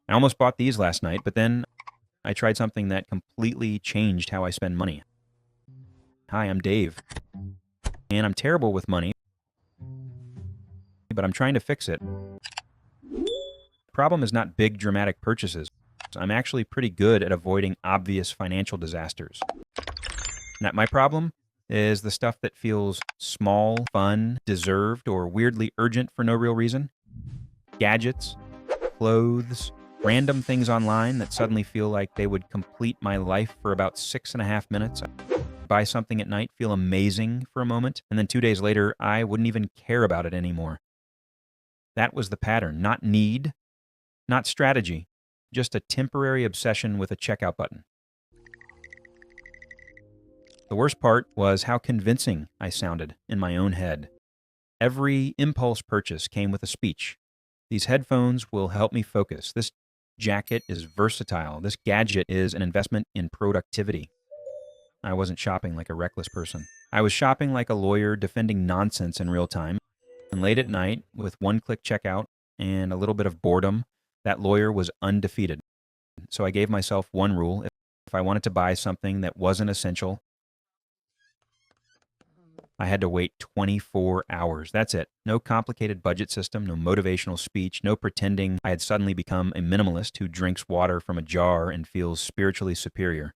I almost bought these last night, but then I tried something that completely changed how I spend money. Hi, I'm Dave, and I'm terrible with money, but I'm trying to fix it. The problem is not big dramatic purchases. I'm actually pretty good at avoiding obvious financial disasters. Now, my problem is the stuff that feels small, fun, deserved, or weirdly urgent for no real reason. Gadgets, clothes, random things online that suddenly feel like they would complete my life for about 6.5 minutes. Buy something at night, feel amazing for a moment, and then 2 days later, I wouldn't even care about it anymore. That was the pattern. Not need, not strategy, just a temporary obsession with a checkout button. The worst part was how convincing I sounded in my own head. Every impulse purchase came with a speech. These headphones will help me focus. This jacket is versatile. This gadget is an investment in productivity. I wasn't shopping like a reckless person. I was shopping like a lawyer defending nonsense in real time. And late at night, with one-click checkout and a little bit of boredom, that lawyer was undefeated. So I gave myself one rule. If I wanted to buy something that wasn't essential, I had to wait 24 hours. That's it. No complicated budget system, no motivational speech, no pretending I had suddenly become a minimalist who drinks water from a jar and feels spiritually superior.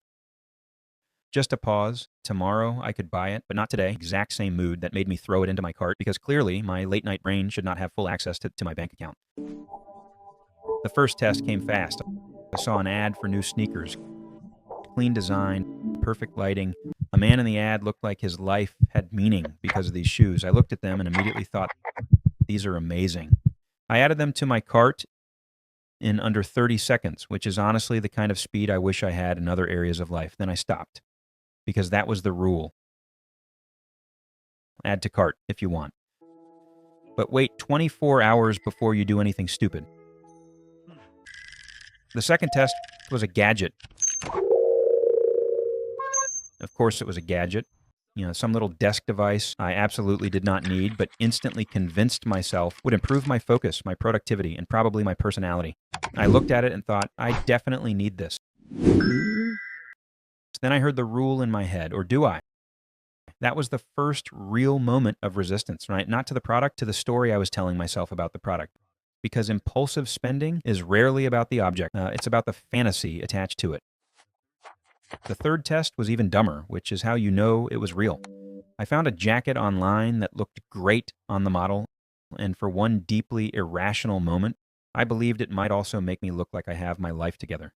Just a pause. Tomorrow I could buy it, but not today. Exact same mood that made me throw it into my cart because clearly my late night brain should not have full access to my bank account. The first test came fast. I saw an ad for new sneakers. Clean design, perfect lighting. A man in the ad looked like his life had meaning because of these shoes. I looked at them and immediately thought, these are amazing. I added them to my cart in under 30 seconds, which is honestly the kind of speed I wish I had in other areas of life. Then I stopped because that was the rule. Add to cart if you want. But wait 24 hours before you do anything stupid. The second test was a gadget. Of course, it was a gadget. Some little desk device I absolutely did not need, but instantly convinced myself would improve my focus, my productivity, and probably my personality. I looked at it and thought, I definitely need this. Then I heard the rule in my head, or do I? That was the first real moment of resistance, right? Not to the product, to the story I was telling myself about the product. Because impulsive spending is rarely about the object. It's about the fantasy attached to it. The third test was even dumber, which is how you know it was real. I found a jacket online that looked great on the model, and for one deeply irrational moment, I believed it might also make me look like I have my life together.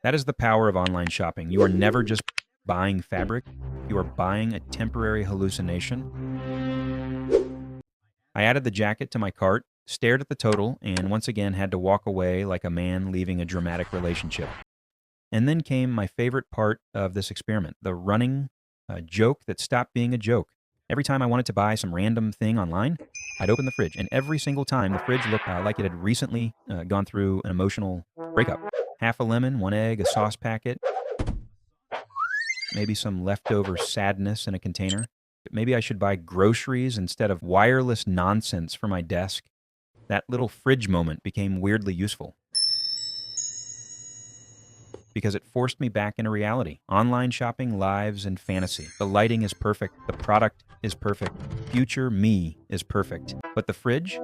That is the power of online shopping. You are never just buying fabric, you are buying a temporary hallucination. I added the jacket to my cart, stared at the total, and once again had to walk away like a man leaving a dramatic relationship. And then came my favorite part of this experiment, the running joke that stopped being a joke. Every time I wanted to buy some random thing online, I'd open the fridge, and every single time the fridge looked like it had recently gone through an emotional breakup. Half a lemon, one egg, a sauce packet, maybe some leftover sadness in a container. Maybe I should buy groceries instead of wireless nonsense for my desk. That little fridge moment became weirdly useful because it forced me back into reality. Online shopping lives in fantasy. The lighting is perfect. The product is perfect. Future me is perfect. But the fridge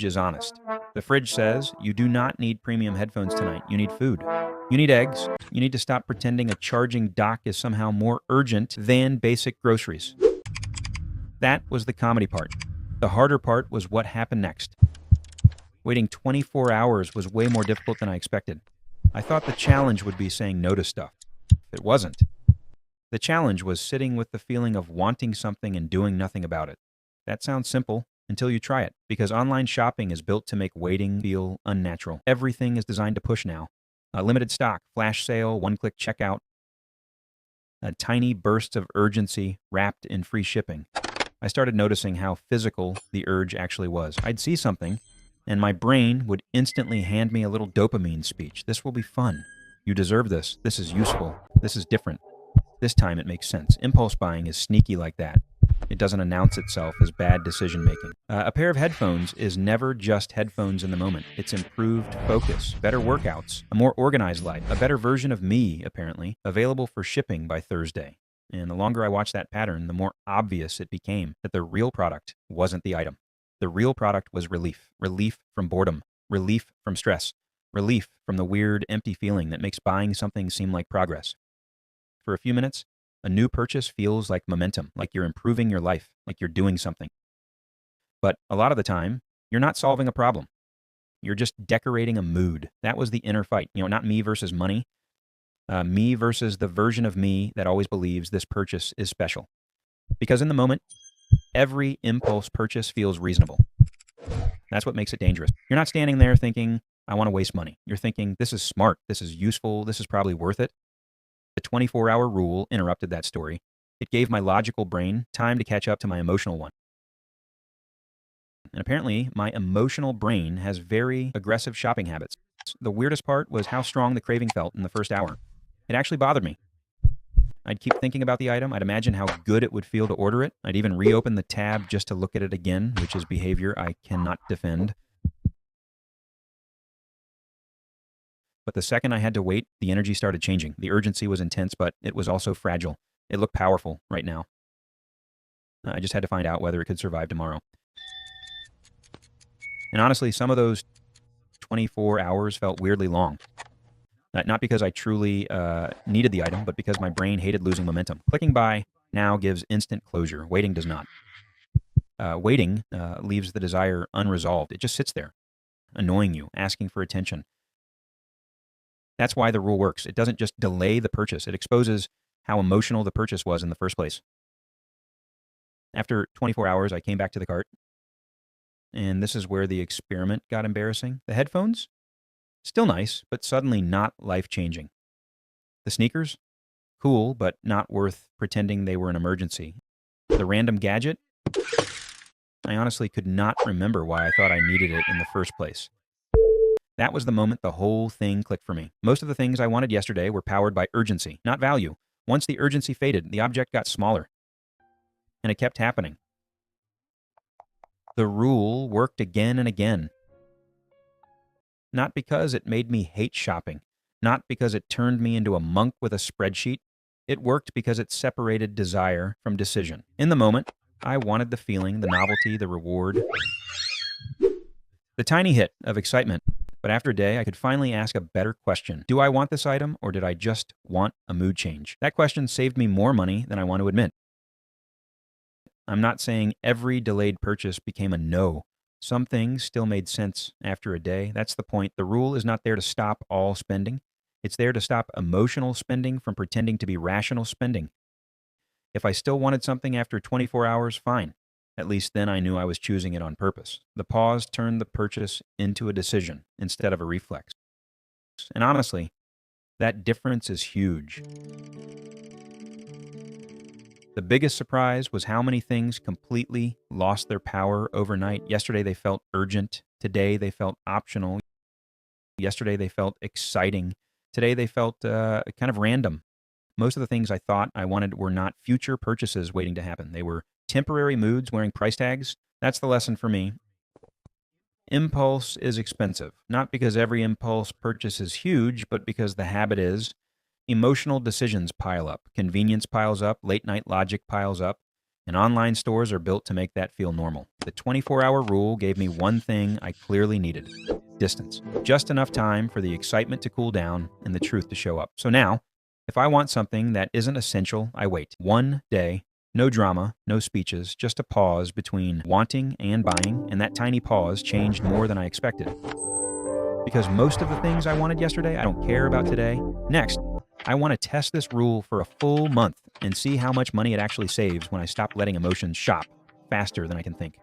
is honest. The fridge says, you do not need premium headphones tonight. You need food. You need eggs. You need to stop pretending a charging dock is somehow more urgent than basic groceries. That was the comedy part. The harder part was what happened next. Waiting 24 hours was way more difficult than I expected. I thought the challenge would be saying no to stuff. It wasn't. The challenge was sitting with the feeling of wanting something and doing nothing about it. That sounds simple until you try it, because online shopping is built to make waiting feel unnatural. Everything is designed to push now. Limited stock, flash sale, one-click checkout, tiny bursts of urgency wrapped in free shipping. I started noticing how physical the urge actually was. I'd see something, and my brain would instantly hand me a little dopamine speech. This will be fun. You deserve this. This is useful. This is different. This time it makes sense. Impulse buying is sneaky like that. It doesn't announce itself as bad decision making. A pair of headphones is never just headphones in the moment. It's improved focus, better workouts, a more organized life, a better version of me, apparently, available for shipping by Thursday. And the longer I watched that pattern, the more obvious it became that the real product wasn't the item. The real product was relief. Relief from boredom. Relief from stress. Relief from the weird, empty feeling that makes buying something seem like progress. For a few minutes, a new purchase feels like momentum, like you're improving your life, like you're doing something. But a lot of the time, you're not solving a problem. You're just decorating a mood. That was the inner fight. Not me versus money. Me versus the version of me that always believes this purchase is special. Because in the moment, every impulse purchase feels reasonable. That's what makes it dangerous. You're not standing there thinking, I want to waste money. You're thinking, this is smart, this is useful, this is probably worth it. The 24-hour rule interrupted that story. It gave my logical brain time to catch up to my emotional one. And apparently, my emotional brain has very aggressive shopping habits. The weirdest part was how strong the craving felt in the first hour. It actually bothered me. I'd keep thinking about the item. I'd imagine how good it would feel to order it. I'd even reopen the tab just to look at it again, which is behavior I cannot defend. But the second I had to wait, the energy started changing. The urgency was intense, but it was also fragile. It looked powerful right now. I just had to find out whether it could survive tomorrow. And honestly, some of those 24 hours felt weirdly long. Not because I truly needed the item, but because my brain hated losing momentum. Clicking buy now gives instant closure. Waiting does not. Waiting leaves the desire unresolved. It just sits there, annoying you, asking for attention. That's why the rule works. It doesn't just delay the purchase. It exposes how emotional the purchase was in the first place. After 24 hours, I came back to the cart. And this is where the experiment got embarrassing. The headphones? Still nice, but suddenly not life-changing. The sneakers? Cool, but not worth pretending they were an emergency. The random gadget? I honestly could not remember why I thought I needed it in the first place. That was the moment the whole thing clicked for me. Most of the things I wanted yesterday were powered by urgency, not value. Once the urgency faded, the object got smaller. And it kept happening. The rule worked again and again. Not because it made me hate shopping, not because it turned me into a monk with a spreadsheet. It worked because it separated desire from decision. In the moment, I wanted the feeling, the novelty, the reward, the tiny hit of excitement. But after a day, I could finally ask a better question. Do I want this item, or did I just want a mood change? That question saved me more money than I want to admit. I'm not saying every delayed purchase became a no. Some things still made sense after a day. That's the point. The rule is not there to stop all spending. It's there to stop emotional spending from pretending to be rational spending. If I still wanted something after 24 hours, fine. At least then I knew I was choosing it on purpose. The pause turned the purchase into a decision instead of a reflex. And honestly, that difference is huge. The biggest surprise was how many things completely lost their power overnight. Yesterday they felt urgent. Today they felt optional. Yesterday they felt exciting. Today they felt kind of random. Most of the things I thought I wanted were not future purchases waiting to happen. They were temporary moods wearing price tags. That's the lesson for me. Impulse is expensive, not because every impulse purchase is huge, but because the habit is. Emotional decisions pile up, convenience piles up, late-night logic piles up, and online stores are built to make that feel normal. The 24-hour rule gave me one thing I clearly needed: distance. Just enough time for the excitement to cool down and the truth to show up. So now, if I want something that isn't essential, I wait. One day, no drama, no speeches, just a pause between wanting and buying, and that tiny pause changed more than I expected. Because most of the things I wanted yesterday, I don't care about today. Next, I want to test this rule for a full month and see how much money it actually saves when I stop letting emotions shop faster than I can think.